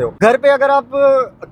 हो। घर पे अगर आप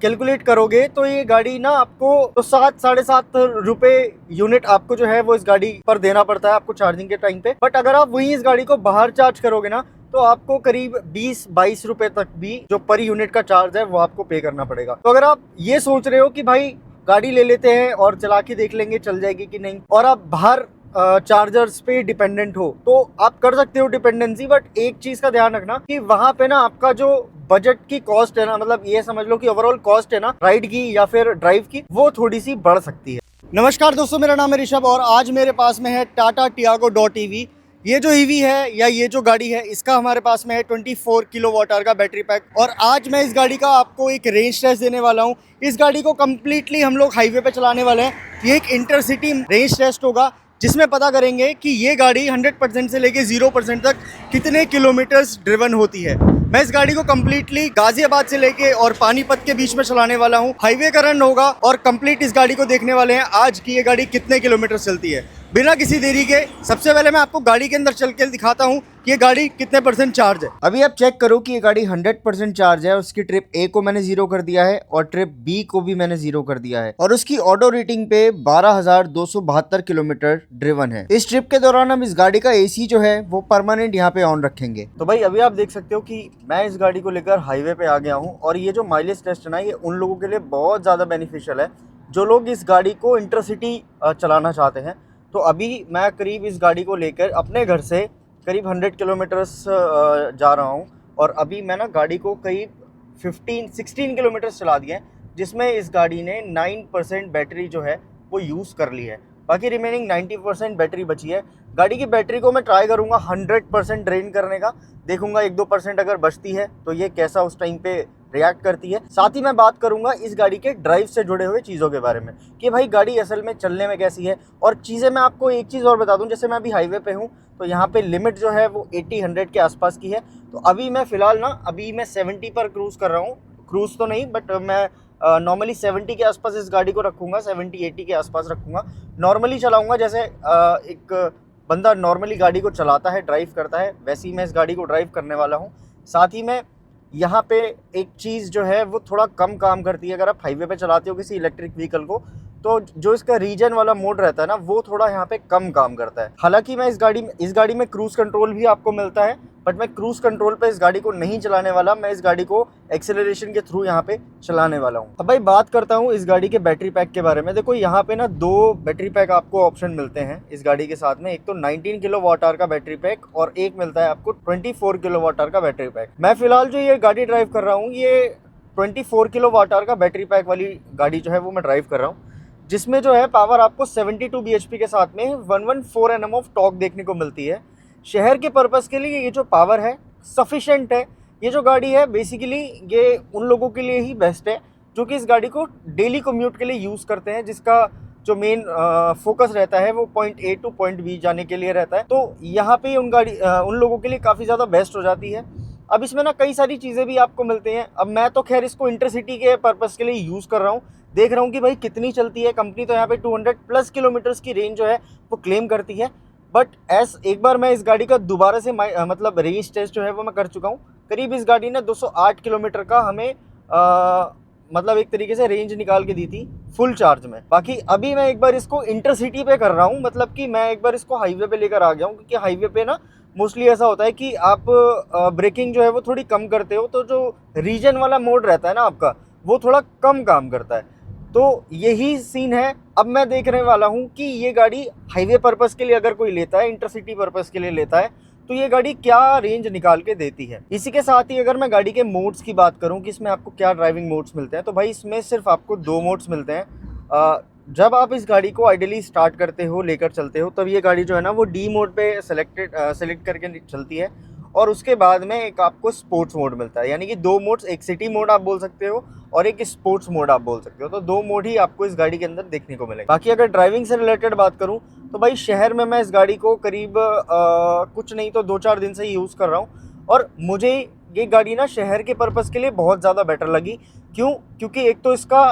कैलकुलेट करोगे तो ये गाड़ी ना आपको तो 7-7.5 रुपए यूनिट आपको जो है वो इस गाड़ी पर देना पड़ता है आपको चार्जिंग के टाइम पे। बट अगर आप वही इस गाड़ी को बाहर चार्ज करोगे ना तो आपको करीब 20-22 रुपए तक भी जो पर यूनिट का चार्ज है वो आपको पे करना पड़ेगा। तो अगर आप ये सोच रहे हो कि भाई गाड़ी ले लेते हैं और चला के देख लेंगे चल जाएगी कि नहीं, और आप बाहर चार्जर्स पे डिपेंडेंट हो, तो आप कर सकते हो डिपेंडेंसी। बट एक चीज का ध्यान रखना कि वहां पे ना आपका जो बजट की कॉस्ट है ना, मतलब ये समझ लो कि ओवरऑल कॉस्ट है ना राइड की या फिर ड्राइव की, वो थोड़ी सी बढ़ सकती है। नमस्कार दोस्तों, मेरा नाम है ऋषभ और आज मेरे पास में है टाटा टियागो .EV। ये जो ईवी है या ये जो गाड़ी है इसका हमारे पास में है 24 किलोवाट आवर का बैटरी पैक। और आज मैं इस गाड़ी का आपको एक रेंज टेस्ट देने वाला हूँ। इस गाड़ी को कम्प्लीटली हम लोग हाईवे पे चलाने वाले हैं। ये एक इंटरसिटी रेंज टेस्ट होगा जिसमें पता करेंगे कि ये गाड़ी 100% से लेके 0% तक कितने किलोमीटर्स ड्रिवन होती है। मैं इस गाड़ी को कम्प्लीटली गाजियाबाद से लेके और पानीपत के बीच में चलाने वाला हूँ। हाईवे का रन होगा और कंप्लीट इस गाड़ी को देखने वाले हैं आज की ये गाड़ी कितने किलोमीटर चलती है। बिना किसी देरी के सबसे पहले मैं आपको गाड़ी के अंदर चल के दिखाता हूँ कि ये गाड़ी कितने % चार्ज है। अभी आप चेक करो कि ये गाड़ी 100% चार्ज है। उसकी ट्रिप ए को मैंने 0 कर दिया है और ट्रिप बी को भी मैंने 0 कर दिया है और उसकी ऑटो रेटिंग पे 12,272 किलोमीटर ड्रिवन है। इस ट्रिप के दौरान हम इस गाड़ी का एसी जो है वो परमानेंट यहाँ पे ऑन रखेंगे। तो भाई अभी आप देख सकते हो कि मैं इस गाड़ी को लेकर हाईवे पे आ गया हूँ और ये जो माइलेज टेस्ट है ना, ये उन लोगों के लिए बहुत ज़्यादा बेनिफिशियल है जो लोग इस गाड़ी को इंटरसिटी चलाना चाहते हैं। तो अभी मैं करीब इस गाड़ी को लेकर अपने घर से करीब 100 किलोमीटर्स जा रहा हूँ और अभी मैं ना गाड़ी को करीब 16 किलोमीटर्स चला दिए हैं, जिसमें इस गाड़ी ने 9% बैटरी जो है वो यूज़ कर ली है। बाकी रिमेनिंग 90% बैटरी बची है। गाड़ी की बैटरी को मैं ट्राई करूँगा 100% ड्रेन करने का, देखूंगा 1-2% अगर बचती है तो ये कैसा उस टाइम पे रिएक्ट करती है। साथ ही मैं बात करूंगा इस गाड़ी के ड्राइव से जुड़े हुए चीज़ों के बारे में कि भाई गाड़ी असल में चलने में कैसी है। और चीज़ें मैं आपको एक चीज़ और बता दूं, जैसे मैं अभी हाईवे पे हूं तो यहाँ पे लिमिट जो है वो 80-100 के आसपास की है। तो अभी मैं फ़िलहाल ना अभी मैं 70 पर क्रूज़ कर रहा हूँ। क्रूज़ तो नहीं बट मैं नॉर्मली 70 के आसपास इस गाड़ी को रखूँगा, 70-80 के आसपास रखूँगा। नॉर्मली चलाऊँगा जैसे एक बंदा नॉर्मली गाड़ी को चलाता है, ड्राइव करता है, वैसे ही मैं इस गाड़ी को ड्राइव करने वाला हूँ। साथ ही में यहाँ पे एक चीज़ जो है वो थोड़ा कम काम करती है। अगर आप हाईवे पे चलाते हो किसी इलेक्ट्रिक व्हीकल को तो जो इसका रीजन वाला मोड रहता है ना वो थोड़ा यहाँ पे कम काम करता है। हालांकि मैं इस गाड़ी में क्रूज़ कंट्रोल भी आपको मिलता है, बट मैं क्रूज़ कंट्रोल पे इस गाड़ी को नहीं चलाने वाला। मैं इस गाड़ी को एक्सेलरेशन के थ्रू यहाँ पे चलाने वाला हूँ। अब भाई बात करता हूँ इस गाड़ी के बैटरी पैक के बारे में। देखो यहाँ पे ना 2 बैटरी पैक आपको ऑप्शन मिलते हैं इस गाड़ी के साथ में। एक तो 19 किलोवाट आवर का बैटरी पैक और एक मिलता है आपको 24 किलोवाट आवर का बैटरी पैक। मैं फिलहाल जो ये गाड़ी ड्राइव कर रहा हूँ ये 24 किलोवाट आवर का बैटरी पैक वाली गाड़ी जो है वो मैं ड्राइव कर रहा हूँ, जिसमें जो है पावर आपको 72 bhp के साथ में 114 Nm ऑफ टॉर्क देखने को मिलती है। शहर के पर्पज़ के लिए ये जो पावर है सफिशेंट है। ये जो गाड़ी है बेसिकली ये उन लोगों के लिए ही बेस्ट है जो कि इस गाड़ी को डेली कम्यूट के लिए यूज़ करते हैं, जिसका जो मेन फोकस रहता है वो point A to point B जाने के लिए रहता है। तो यहाँ पे उन लोगों के लिए काफ़ी ज़्यादा बेस्ट हो जाती है। अब इसमें ना कई सारी चीज़ें भी आपको मिलती हैं। अब मैं तो खैर इसको इंटरसिटी के पर्पज़ के लिए यूज़ कर रहा हूँ, देख रहा हूँ कि भाई कितनी चलती है। कंपनी तो यहाँ पे 200+ किलोमीटर्स की रेंज जो है वो क्लेम करती है। बट एक बार मैं इस गाड़ी का दोबारा से मतलब रेंज टेस्ट जो है वो मैं कर चुका हूँ। करीब इस गाड़ी ने 208 किलोमीटर का हमें मतलब एक तरीके से रेंज निकाल के दी थी फुल चार्ज में। बाकी अभी मैं एक बार इसको इंटरसिटी पे कर रहा हूँ, मतलब कि मैं एक बार इसको हाईवे पे लेकर आ गया हूँ, क्योंकि हाईवे पे ना मोस्टली ऐसा होता है कि आप ब्रेकिंग जो है वो थोड़ी कम करते हो, तो जो रीजन वाला मोड रहता है ना आपका वो थोड़ा कम काम करता है। तो यही सीन है। अब मैं देखने वाला हूँ कि ये गाड़ी हाईवे पर्पज़ के लिए अगर कोई लेता है, इंटरसिटी पर्पज़ के लिए लेता है, तो ये गाड़ी क्या रेंज निकाल के देती है। इसी के साथ ही अगर मैं गाड़ी के मोड्स की बात करूं कि इसमें आपको क्या ड्राइविंग मोड्स मिलते हैं, तो भाई इसमें सिर्फ आपको 2 मोड्स मिलते हैं। जब आप इस गाड़ी को आइडियली स्टार्ट करते हो, लेकर चलते हो, तब ये गाड़ी जो है ना वो डी मोड पे सेलेक्ट करके चलती है और उसके बाद में एक आपको स्पोर्ट्स मोड मिलता है। यानी कि 2 मोड्स, एक सिटी मोड आप बोल सकते हो और एक स्पोर्ट्स मोड आप बोल सकते हो। तो 2 मोड ही आपको इस गाड़ी के अंदर देखने को मिलेगा। बाकी अगर ड्राइविंग से रिलेटेड बात करूं तो भाई शहर में मैं इस गाड़ी को करीब कुछ नहीं तो 2-4 दिन से ही यूज़ कर रहा हूं और मुझे ये गाड़ी ना शहर के पर्पज़ के लिए बहुत ज़्यादा बेटर लगी। क्यों? क्योंकि एक तो इसका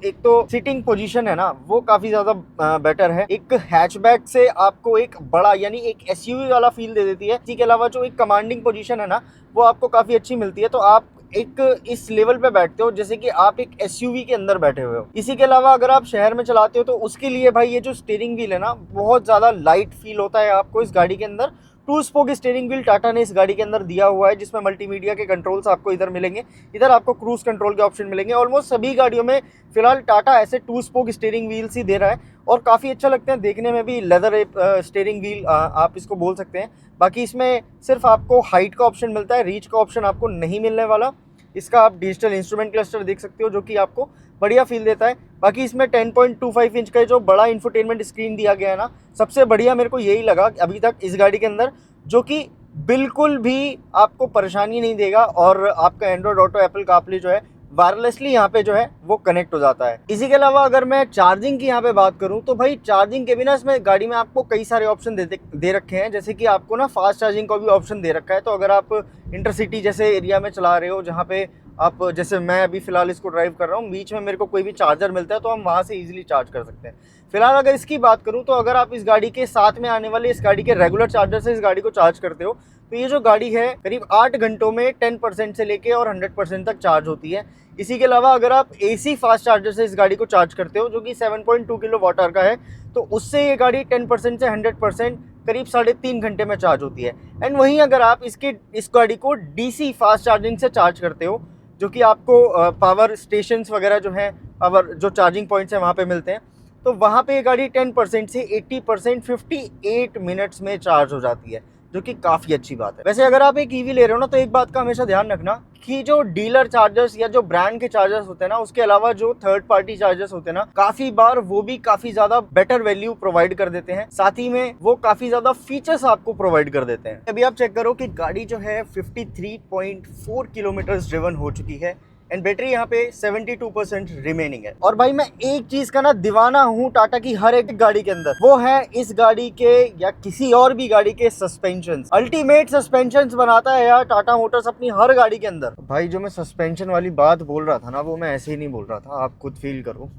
एक तो सीटिंग पोजीशन है ना वो काफ़ी ज़्यादा बेटर है। एक हैचबैक से आपको एक बड़ा यानी एक एसयूवी वाला फील दे देती है। इसी के अलावा जो एक कमांडिंग पोजीशन है ना वो आपको काफ़ी अच्छी मिलती है। तो आप एक इस लेवल पे बैठते हो जैसे कि आप एक एसयूवी के अंदर बैठे हुए हो। इसी के अलावा अगर आप शहर में चलाते हो तो उसके लिए भाई ये जो स्टीयरिंग व्हील है ना, बहुत ज़्यादा लाइट फील होता है आपको इस गाड़ी के अंदर। 2 स्पोक स्टीयरिंग व्हील टाटा ने इस गाड़ी के अंदर दिया हुआ है, जिसमें मल्टीमीडिया के कंट्रोल्स आपको इधर मिलेंगे, इधर आपको क्रूज कंट्रोल के ऑप्शन मिलेंगे। ऑलमोस्ट सभी गाड़ियों में फिलहाल टाटा ऐसे 2 स्पोक स्टीयरिंग व्हील्स ही दे रहा है और काफ़ी अच्छा लगते हैं देखने में भी। लेदर स्टीयरिंग व्हील आप इसको बोल सकते हैं। बाकी इसमें सिर्फ आपको हाइट का ऑप्शन मिलता है, रीच का ऑप्शन आपको नहीं मिलने वाला। इसका आप डिजिटल इंस्ट्रूमेंट क्लस्टर देख सकते हो जो कि आपको बढ़िया फील देता है। बाकी इसमें 10.25 इंच का जो बड़ा इंफोटेनमेंट स्क्रीन दिया गया है ना, सबसे बढ़िया मेरे को यही लगा अभी तक इस गाड़ी के अंदर, जो कि बिल्कुल भी आपको परेशानी नहीं देगा और आपका एंड्रॉयड ऑटो, एप्पल कारप्ले जो है वायरलेसली यहाँ पे जो है वो कनेक्ट हो जाता है। इसी के अलावा अगर मैं चार्जिंग की यहाँ पे बात करूँ तो भाई चार्जिंग के बिना इसमें गाड़ी में आपको कई सारे ऑप्शन दे रखे हैं, जैसे कि आपको ना फास्ट चार्जिंग का भी ऑप्शन दे रखा है। तो अगर आप इंटरसिटी जैसे एरिया में चला रहे हो, जहाँ पे आप, जैसे मैं अभी फिलहाल इसको ड्राइव कर रहा हूँ, बीच में मेरे को कोई भी चार्जर मिलता है तो हम वहाँ से ईजिली चार्ज कर सकते हैं। फिलहाल अगर इसकी बात करूँ तो अगर आप इस गाड़ी के साथ में आने वाले इस गाड़ी के रेगुलर चार्जर से इस गाड़ी को चार्ज करते हो तो ये जो गाड़ी है करीब 8 घंटों में 10% से लेके और 100% तक चार्ज होती है। इसी के अलावा अगर आप एसी फास्ट चार्जर से इस गाड़ी को चार्ज करते हो जो कि 7.2 किलो वाट आवर का है, तो उससे ये गाड़ी 10% से 100% करीब 3.5 घंटे में चार्ज होती है। एंड वहीं अगर आप इस गाड़ी को डीसी फास्ट चार्जिंग से चार्ज करते हो, जो कि आपको पावर स्टेशंस वगैरह जो हैं, पावर जो चार्जिंग पॉइंट्स हैं वहाँ पे मिलते हैं, तो वहाँ पे ये गाड़ी 10% से 80% 58 मिनट्स में चार्ज हो जाती है, जो कि काफ़ी अच्छी बात है। वैसे अगर आप एक ईवी ले रहे हो ना, तो एक बात का हमेशा ध्यान रखना कि जो डीलर चार्जर्स या जो ब्रांड के चार्जर्स होते हैं ना, उसके अलावा जो थर्ड पार्टी चार्जर्स होते हैं ना, काफ़ी बार वो भी काफ़ी ज़्यादा बेटर वैल्यू प्रोवाइड कर देते हैं, साथ ही में वो काफ़ी ज़्यादा फीचर्स आपको प्रोवाइड कर देते हैं। अभी आप चेक करो कि गाड़ी जो है 53.4 किलोमीटर ड्रिवन हो चुकी है एंड बैटरी यहाँ पे 72% रिमेनिंग है। और भाई मैं एक चीज का ना दीवाना हूँ टाटा की हर एक गाड़ी के अंदर, वो है इस गाड़ी के या किसी और भी गाड़ी के सस्पेंशन। अल्टीमेट सस्पेंशन बनाता है यार टाटा मोटर्स अपनी हर गाड़ी के अंदर। भाई जो मैं सस्पेंशन वाली बात बोल रहा था ना, वो मैं ऐसे ही नहीं बोल रहा था, आप खुद फील करो।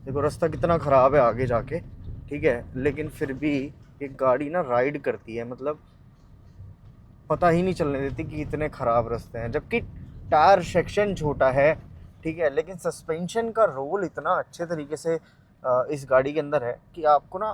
देखो रास्ता कितना खराब है आगे जाके, ठीक है, लेकिन फिर भी एक गाड़ी ना राइड करती है, मतलब पता ही नहीं चलने देती कि इतने खराब रास्ते हैं, जबकि टायर सेक्शन छोटा है, ठीक है, लेकिन सस्पेंशन का रोल इतना अच्छे तरीके से इस गाड़ी के अंदर है कि आपको ना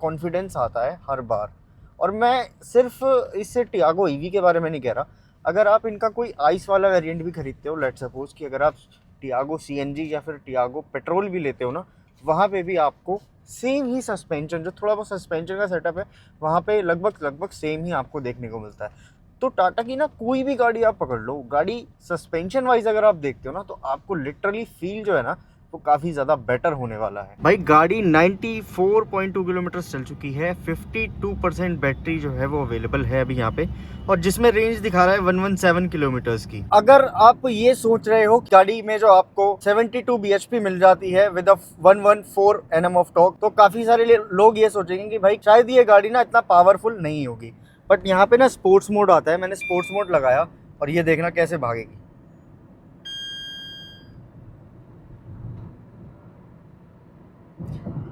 कॉन्फिडेंस आता है हर बार। और मैं सिर्फ इससे टियागो ईवी के बारे में नहीं कह रहा, अगर आप इनका कोई आइस वाला वेरिएंट भी खरीदते हो, लेट सपोज कि अगर आप टियागो सीएनजी या फिर टियागो पेट्रोल भी लेते हो ना, वहाँ पे भी आपको सेम ही सस्पेंशन, जो थोड़ा बहुत सस्पेंशन का सेटअप है वहाँ पे लगभग सेम ही आपको देखने को मिलता है। तो टाटा की ना कोई भी गाड़ी आप पकड़ लो, गाड़ी सस्पेंशन वाइज अगर आप देखते हो ना, तो आपको लिटरली फील जो है ना वो काफ़ी ज़्यादा बेटर होने वाला है। भाई गाड़ी 94.2 किलोमीटर चल चुकी है, 52% बैटरी जो है वो अवेलेबल है अभी यहाँ पे, और जिसमें रेंज दिखा रहा है 117 किलोमीटर्स की। अगर आप ये सोच रहे हो गाड़ी में जो आपको 72 bhp मिल जाती है विद 114 Nm ऑफ टॉर्क, तो काफ़ी सारे लोग ये सोचेंगे कि भाई शायद ये गाड़ी ना इतना पावरफुल नहीं होगी, बट यहाँ पे ना स्पोर्ट्स मोड आता है। मैंने स्पोर्ट्स मोड लगाया और ये देखना कैसे भागेगी।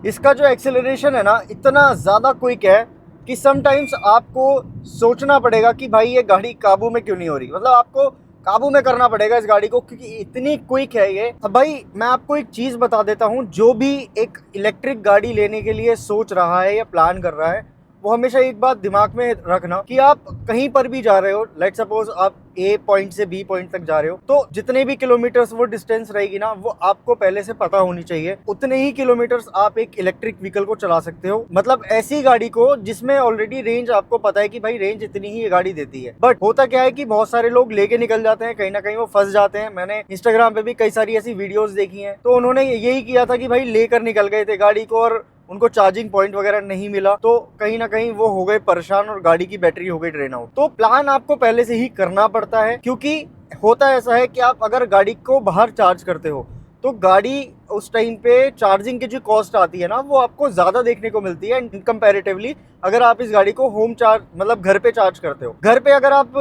इसका जो एक्सेलरेशन है ना इतना ज़्यादा क्विक है कि समटाइम्स आपको सोचना पड़ेगा कि भाई ये गाड़ी काबू में क्यों नहीं हो रही, मतलब आपको काबू में करना पड़ेगा इस गाड़ी को, क्योंकि इतनी क्विक है ये। अब भाई मैं आपको एक चीज़ बता देता हूँ, जो भी एक इलेक्ट्रिक गाड़ी लेने के लिए सोच रहा है या प्लान कर रहा है, वो हमेशा एक बात दिमाग में रखना कि आप कहीं पर भी जा रहे हो, लेट सपोज आप ए पॉइंट से बी पॉइंट तक जा रहे हो, तो जितने भी किलोमीटर्स वो डिस्टेंस रहेगी ना, वो आपको पहले से पता होनी चाहिए। उतने ही किलोमीटर्स आप एक इलेक्ट्रिक व्हीकल को चला सकते हो, मतलब ऐसी गाड़ी को जिसमें ऑलरेडी रेंज आपको पता है कि भाई रेंज इतनी ही ये गाड़ी देती है। बट होता क्या है कि बहुत सारे लोग लेके निकल जाते हैं, कहीं ना कहीं वो फंस जाते हैं। मैंने इंस्टाग्राम पे भी कई सारी ऐसी वीडियोस देखी हैं, तो उन्होंने यही किया था कि भाई लेकर निकल गए थे गाड़ी को और उनको चार्जिंग पॉइंट वगैरह नहीं मिला, तो कहीं ना कहीं वो हो गए परेशान और गाड़ी की बैटरी हो गई ड्रेन आउट। तो प्लान आपको पहले से ही करना पड़ता है, क्योंकि होता ऐसा है कि आप अगर गाड़ी को बाहर चार्ज करते हो तो गाड़ी उस टाइम पे चार्जिंग की जो कॉस्ट आती है ना, वो आपको ज़्यादा देखने को मिलती है कंपैरेटिवली अगर आप इस गाड़ी को होम चार्ज, मतलब घर पे चार्ज करते हो। घर पे अगर आप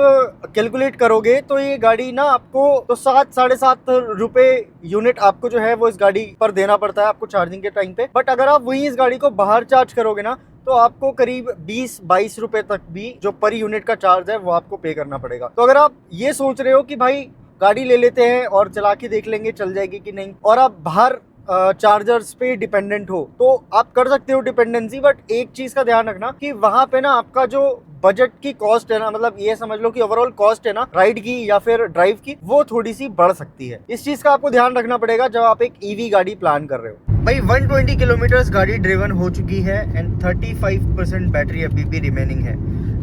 कैलकुलेट करोगे तो ये गाड़ी ना आपको तो 7-7.5 रुपए यूनिट आपको जो है वो इस गाड़ी पर देना पड़ता है आपको चार्जिंग के टाइम पे। बट अगर आप वही इस गाड़ी को बाहर चार्ज करोगे ना, तो आपको करीब 20-22 रुपए तक भी जो पर यूनिट का चार्ज है वो आपको पे करना पड़ेगा। तो अगर आप ये सोच रहे हो कि भाई गाड़ी ले लेते हैं और चला के देख लेंगे चल जाएगी कि नहीं, और आप बाहर चार्जर्स पे डिपेंडेंट हो तो आप कर सकते हो डिपेंडेंसी, बट एक चीज का ध्यान रखना कि वहां पे ना आपका जो बजट की कॉस्ट है ना, मतलब ये समझ लो कि ओवरऑल कॉस्ट है ना राइड की या फिर ड्राइव की, वो थोड़ी सी बढ़ सकती है। इस चीज का आपको ध्यान रखना पड़ेगा जब आप एक ईवी गाड़ी प्लान कर रहे हो। भाई 120 किलोमीटर गाड़ी ड्रिवन हो चुकी है एंड 35% बैटरी अभी भी रिमेनिंग है।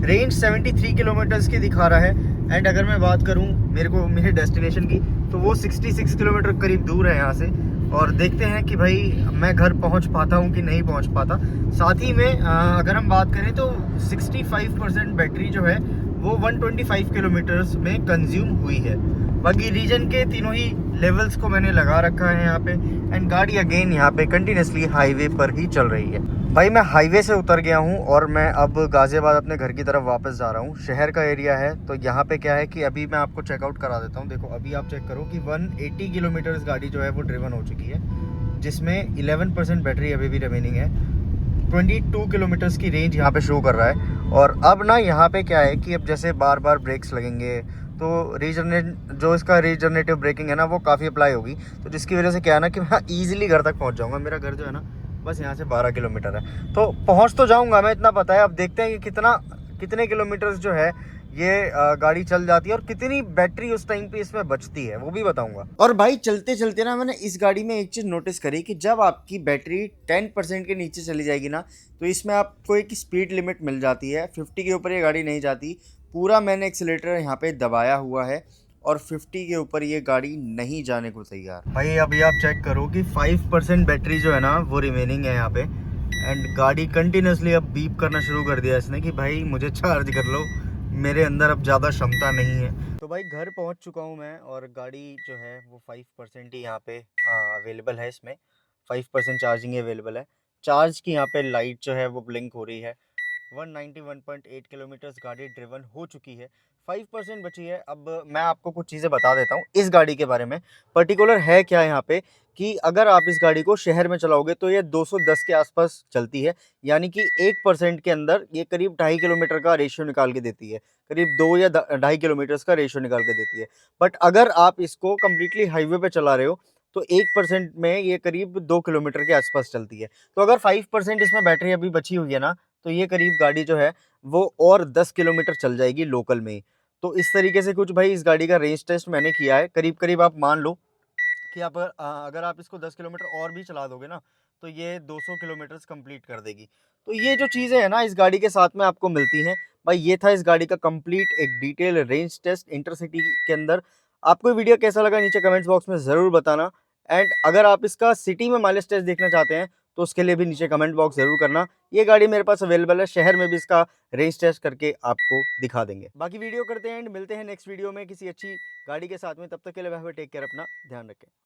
रेंज 73 किलोमीटर की दिखा रहा है एंड अगर मैं बात करूं मेरे डेस्टिनेशन की, तो वो 66 किलोमीटर करीब दूर है यहाँ से। और देखते हैं कि भाई मैं घर पहुंच पाता हूं कि नहीं पहुंच पाता। साथ ही में अगर हम बात करें तो 65% बैटरी जो है वो 125 किलोमीटर्स में कंज्यूम हुई है। बाकी रीजन के तीनों ही लेवल्स को मैंने लगा रखा है यहाँ पे एंड गाड़ी अगेन यहाँ पे कंटिन्यूसली हाईवे पर ही चल रही है। भाई मैं हाईवे से उतर गया हूँ और मैं अब गाज़ियाबाद अपने घर की तरफ वापस जा रहा हूँ। शहर का एरिया है तो यहाँ पे क्या है कि अभी मैं आपको चेकआउट करा देता हूँ। देखो अभी आप चेक करो कि 180 किलोमीटर्स गाड़ी जो है वो ड्रिवन हो चुकी है, जिसमें 11% बैटरी अभी भी रिमेनिंग है। 22 किलोमीटर्स की रेंज यहाँ पे शो कर रहा है। और अब ना यहाँ पे क्या है कि अब जैसे बार बार ब्रेक्स लगेंगे तो जो इसका रीजनरेटिव ब्रेकिंग है ना वो काफ़ी अप्लाई होगी, तो जिसकी वजह से क्या है ना कि मैं ईजिली घर तक पहुँच जाऊँगा। मेरा घर जो है ना बस यहाँ से 12 किलोमीटर है, तो पहुँच तो जाऊँगा मैं, इतना पता है। अब देखते हैं कि कितने किलोमीटर्स जो है ये गाड़ी चल जाती है और कितनी बैटरी उस टाइम पे इसमें बचती है वो भी बताऊंगा। और भाई चलते चलते ना मैंने इस गाड़ी में एक चीज़ नोटिस करी कि जब आपकी बैटरी 10% के नीचे चली जाएगी ना तो इसमें आपको एक स्पीड लिमिट मिल जाती है। 50 के ऊपर ये गाड़ी नहीं जाती। पूरा मैंने एक्सीलेटर यहाँ पे दबाया हुआ है और 50 के ऊपर ये गाड़ी नहीं जाने को तैयार। भाई अभी आप चेक करो कि 5% बैटरी जो है ना वो रिमेनिंग है यहाँ पे एंड गाड़ी कंटिन्यूसली अब बीप करना शुरू कर दिया इसने कि भाई मुझे चार्ज कर लो, मेरे अंदर अब ज़्यादा क्षमता नहीं है। तो भाई घर पहुंच चुका हूं मैं और गाड़ी जो है वो 5% ही यहाँ पे अवेलेबल है। इसमें 5% चार्जिंग अवेलेबल है। चार्ज की यहाँ पे लाइट जो है वो ब्लिंक हो रही है। 191.8 किलोमीटर्स गाड़ी ड्रिवन हो चुकी है। 5% बची है। अब मैं आपको कुछ चीज़ें बता देता हूँ इस गाड़ी के बारे में। पर्टिकुलर है क्या यहाँ पे कि अगर आप इस गाड़ी को शहर में चलाओगे तो ये 210 के आसपास चलती है, यानी कि 1% के अंदर ये करीब 2.5 किलोमीटर का रेशियो निकाल के देती है। करीब 2 या 2.5 किलोमीटर का रेशियो निकाल के देती है। बट अगर आप इसको कम्प्लीटली हाईवे पे चला रहे हो तो 1% में ये करीब 2 किलोमीटर के आसपास चलती है। तो अगर 5% इसमें बैटरी अभी बची हुई है ना तो ये करीब गाड़ी जो है वो और 10 किलोमीटर चल जाएगी लोकल में ही। तो इस तरीके से कुछ भाई इस गाड़ी का रेंज टेस्ट मैंने किया है। करीब करीब आप मान लो कि आप अगर आप इसको 10 किलोमीटर और भी चला दोगे ना तो ये 200 किलोमीटर्स कंप्लीट कर देगी। तो ये जो चीज़ें हैं ना इस गाड़ी के साथ में आपको मिलती हैं। भाई ये था इस गाड़ी का कंप्लीट एक डिटेल रेंज टेस्ट इंटरसिटी के अंदर। आपको ये वीडियो कैसा लगा नीचे कमेंट्स बॉक्स में ज़रूर बताना। एंड अगर आप इसका सिटी में माइलेज टेस्ट देखना चाहते हैं तो उसके लिए भी नीचे कमेंट बॉक्स ज़रूर करना। ये गाड़ी मेरे पास अवेलेबल है, शहर में भी इसका रेंज टेस्ट करके आपको दिखा देंगे। बाकी वीडियो करते हैं एंड मिलते हैं नेक्स्ट वीडियो में किसी अच्छी गाड़ी के साथ में। तब तक के लिए टेक केयर, अपना ध्यान रखें।